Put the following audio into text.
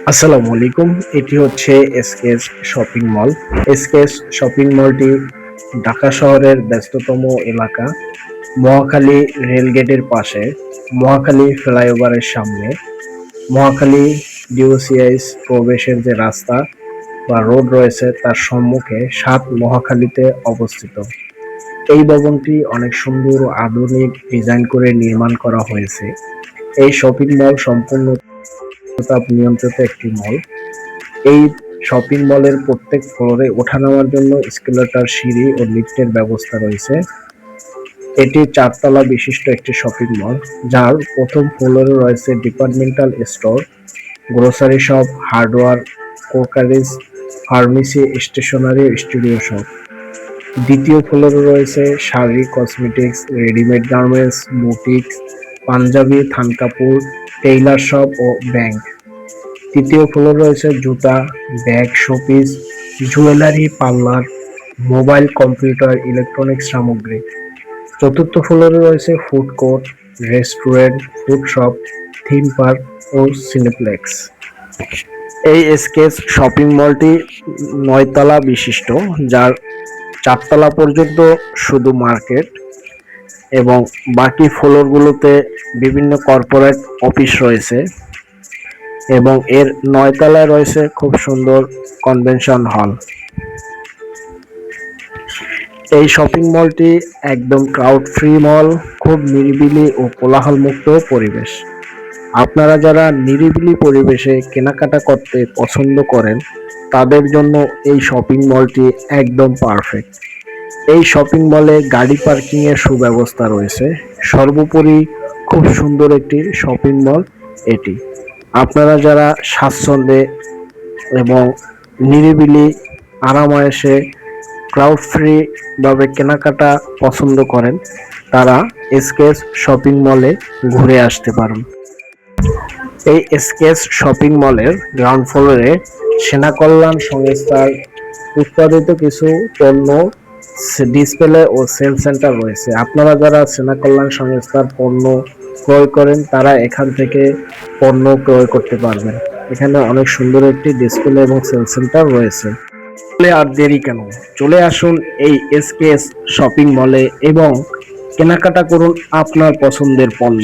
আসসালামু আলাইকুম। এটি হচ্ছে SKS shopping mall. SKS shopping মলটি ঢাকা শহরের ব্যস্ততম এলাকা, মহাখালী রেলগেটের পাশে, মহাখালী ফ্লাইওভারের সামনে, মহাখালী ডিওসিআইএস প্রবেশের যে রাস্তা বা রোড রয়েছে তার সম্মুখে ৭ মহাখালীতে অবস্থিত। এই ভবনটি অনেক সুন্দর ও আধুনিক ডিজাইন করে নির্মাণ করা হয়েছে। এই শপিং মল সম্পূর্ণ তাপ নিয়ন্ত্রিত একটি মল। এই শপিং মলের প্রত্যেক ফ্লোরে ওঠা-নামার জন্য এস্কেলেটর, সিঁড়ি ও লিফটের ব্যবস্থা রয়েছে। এটি ৪ তলা বিশিষ্ট একটি শপিং মল, যার প্রথম ফ্লোরে রয়েছে departmental store, grocery shop, hardware, crockeries, pharmacy, stationery ও স্টুডিও শপ। দ্বিতীয় ফ্লোরে রয়েছে sari, cosmetics, readymade garments, boutiques, panjabi, থান কাপড়, টেইলার শপ ও ব্যাংক। তৃতীয় ফ্লোরে রয়েছে জুতা, bag, showpiece, jewellery, parlour, mobile, computer, electronics সামগ্রী। চতুর্থ ফ্লোরে রয়েছে food court, restaurant, food shop, theme park ও সিনেপ্লেক্স। এই এসকেএস শপিং মলটি ৯ তলা বিশিষ্ট, যার ৪ তলা পর্যন্ত শুধু মার্কেট এবং বাকি ফ্লোরগুলোতে বিভিন্ন কর্পোরেট অফিস রয়েছে এবং এর ৯ তলায় রয়েছে খুব সুন্দর কনভেনশন হল। এই শপিং মলটি একদম ক্রাউড ফ্রি মল, খুব নিরিবিলি ও কোলাহলমুক্ত পরিবেশ। আপনারা যারা নিরিবিলি পরিবেশে কেনাকাটা করতে পছন্দ করেন তাদের জন্য এই শপিং মলটি একদম পারফেক্ট। এই শপিং মলে গাড়ি পার্কিং এর সুব্যবস্থা রয়েছে। সর্বোপরি খুব সুন্দর একটি শপিং মল এটি। আপনারা যারা স্বাচ্ছন্দ্যে এবং নিরিবিলি আরাম-আয়েশে ক্রাউড ফ্রি ভাবে কেনাকাটা পছন্দ করেন তারা এসকেএস শপিং মলে ঘুরে আসতে পারেন। এই এসকেএস শপিং মলের গ্রাউন্ড ফ্লোরে সেনা কল্যাণ সংস্থার উৎপাদিত কিছু পণ্য ডিসপ্লে ও সেল সেন্টার রয়েছে। আপনারা যারা সেনা কল্যাণ সংস্থার পণ্য ক্রয় করেন তারা এখান থেকে পণ্য ক্রয় করতে পারবেন। এখানে অনেক সুন্দর একটি ডিসপ্লে এবং সেল সেন্টার রয়েছে। আর দেরি কেন, চলে আসুন এই এসকেএস শপিং মলে এবং কেনাকাটা করুন আপনার পছন্দের পণ্য।